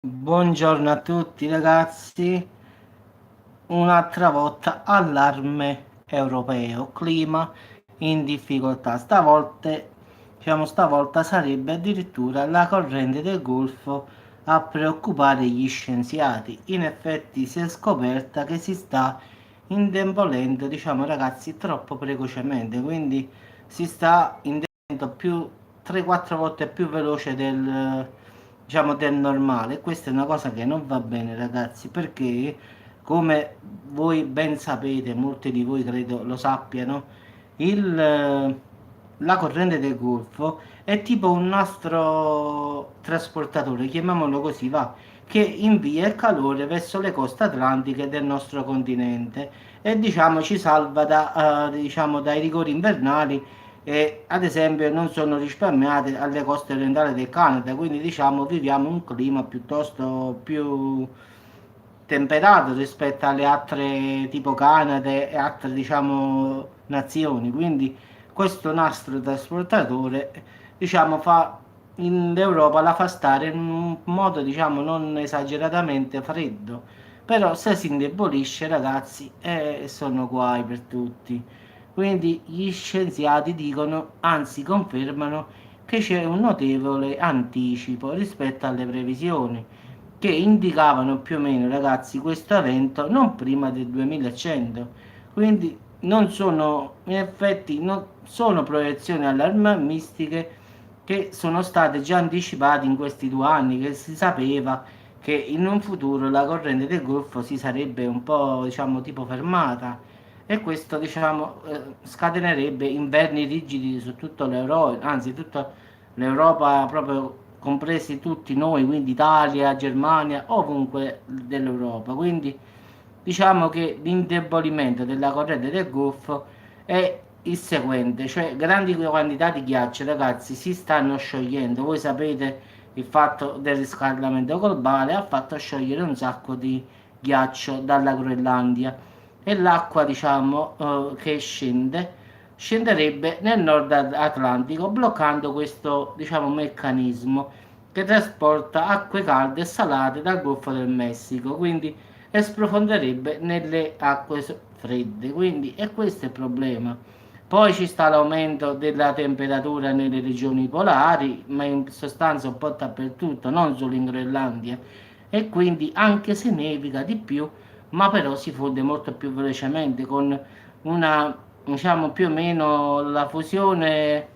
Buongiorno a tutti ragazzi, un'altra volta allarme europeo, clima in difficoltà. Stavolta sarebbe addirittura la corrente del Golfo a preoccupare gli scienziati. In effetti si è scoperta che si sta indebolendo, ragazzi, troppo precocemente, quindi si sta indebolendo più 3-4 volte più veloce del normale. Questa è una cosa che non va bene, ragazzi, perché come voi ben sapete, molti di voi credo lo sappiano, la corrente del Golfo è tipo un nastro trasportatore, chiamiamolo così, va, che invia il calore verso le coste atlantiche del nostro continente e ci salva dai rigori invernali e ad esempio non sono risparmiate alle coste orientali del Canada, quindi viviamo un clima piuttosto più temperato rispetto alle altre tipo Canada e altre nazioni, quindi questo nastro trasportatore fa l'Europa la fa stare in un modo non esageratamente freddo, però se si indebolisce ragazzi sono guai per tutti. Quindi gli scienziati dicono, anzi confermano, che c'è un notevole anticipo rispetto alle previsioni che indicavano più o meno, ragazzi, questo evento non prima del 2100. Quindi non sono, in effetti, non sono proiezioni allarmistiche che sono state già anticipate in questi 2 anni, che si sapeva che in un futuro la corrente del Golfo si sarebbe un po', tipo fermata e questo scatenerebbe inverni rigidi su tutta l'Europa, anzi tutta l'Europa proprio compresi tutti noi, quindi Italia, Germania, ovunque dell'Europa. Quindi diciamo che l'indebolimento della corrente del Golfo è il seguente, cioè grandi quantità di ghiaccio, ragazzi, si stanno sciogliendo. Voi sapete il fatto del riscaldamento globale ha fatto sciogliere un sacco di ghiaccio dalla Groenlandia e l'acqua che scenderebbe nel nord Atlantico bloccando questo meccanismo che trasporta acque calde e salate dal Golfo del Messico, quindi e sprofonderebbe nelle acque fredde, quindi e questo è il problema. Poi ci sta l'aumento della temperatura nelle regioni polari, ma in sostanza un po' dappertutto, non solo in Groenlandia, e quindi anche se nevica di più, ma però si fonde molto più velocemente con una, più o meno la fusione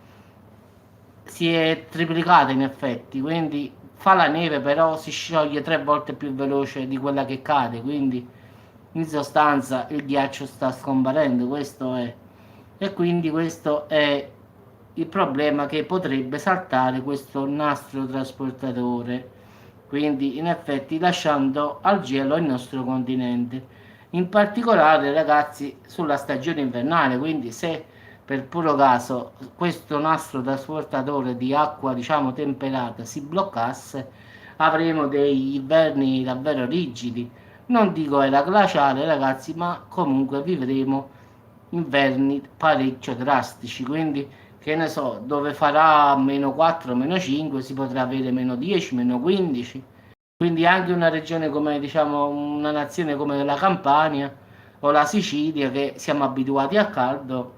si è triplicata in effetti, quindi fa la neve però si scioglie 3 volte più veloce di quella che cade, quindi in sostanza il ghiaccio sta scomparendo, questo è. E quindi questo è il problema che potrebbe saltare questo nastro trasportatore, quindi in effetti lasciando al gelo il nostro continente. In particolare, ragazzi, sulla stagione invernale, quindi se per puro caso questo nastro trasportatore di acqua, temperata si bloccasse, avremo degli inverni davvero rigidi. Non dico era glaciale, ragazzi, ma comunque vivremo inverni parecchio drastici, quindi che ne so, dove farà meno 4, meno 5 si potrà avere meno 10, meno 15. Quindi anche una regione come una nazione come la Campania o la Sicilia che siamo abituati a caldo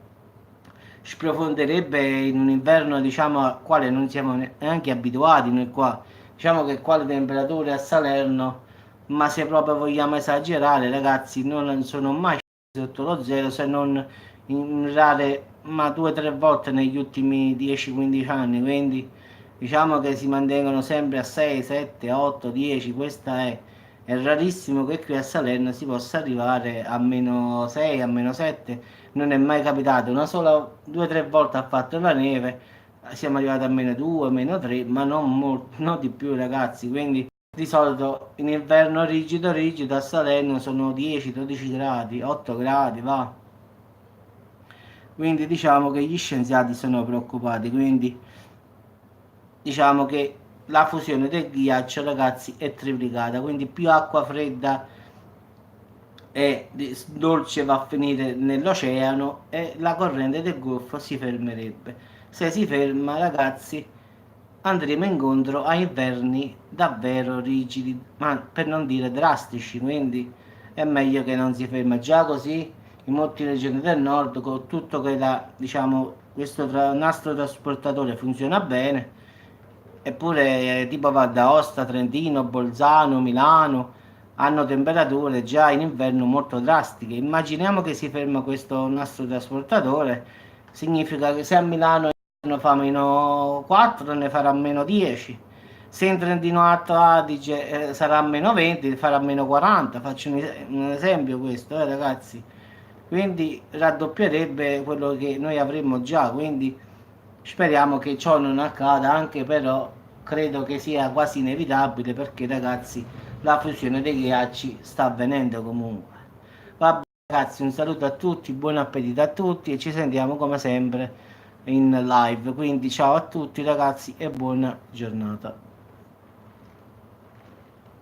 sprofonderebbe in un inverno al quale non siamo neanche abituati noi qua. Diciamo che qua le temperature a Salerno, ma se proprio vogliamo esagerare, ragazzi, non sono mai scese sotto lo zero se non in rare, ma 2 o 3 volte negli ultimi 10-15 anni. Quindi diciamo che si mantengono sempre a 6, 7, 8, 10, questa è rarissimo che qui a Salerno si possa arrivare a meno 6, a meno 7, non è mai capitato, una sola, 2 o 3 volte ha fatto la neve, siamo arrivati a meno 2, meno 3, ma non, non di più ragazzi, quindi di solito in inverno rigido rigido a Salerno sono 10-12 gradi, 8 gradi, va. Quindi diciamo che gli scienziati sono preoccupati, quindi diciamo che la fusione del ghiaccio ragazzi è triplicata, quindi più acqua fredda e dolce va a finire nell'oceano e la corrente del Golfo si fermerebbe. Se si ferma ragazzi andremo incontro a inverni davvero rigidi, ma per non dire drastici, quindi è meglio che non si ferma già così in molte regioni del nord con tutto che diciamo, questo nastro trasportatore funziona bene, eppure tipo Val d'Aosta, Trentino, Bolzano, Milano hanno temperature già in inverno molto drastiche. Immaginiamo che si ferma questo nastro trasportatore, significa che se a Milano fa meno 4 ne farà meno 10, se in Trentino Alto Adige sarà meno 20 farà meno 40, faccio un esempio questo, ragazzi, quindi raddoppierebbe quello che noi avremmo già, quindi speriamo che ciò non accada, anche però credo che sia quasi inevitabile perché ragazzi la fusione dei ghiacci sta avvenendo comunque. Vabbè ragazzi, un saluto a tutti, buon appetito a tutti e ci sentiamo come sempre in live, quindi ciao a tutti ragazzi e buona giornata.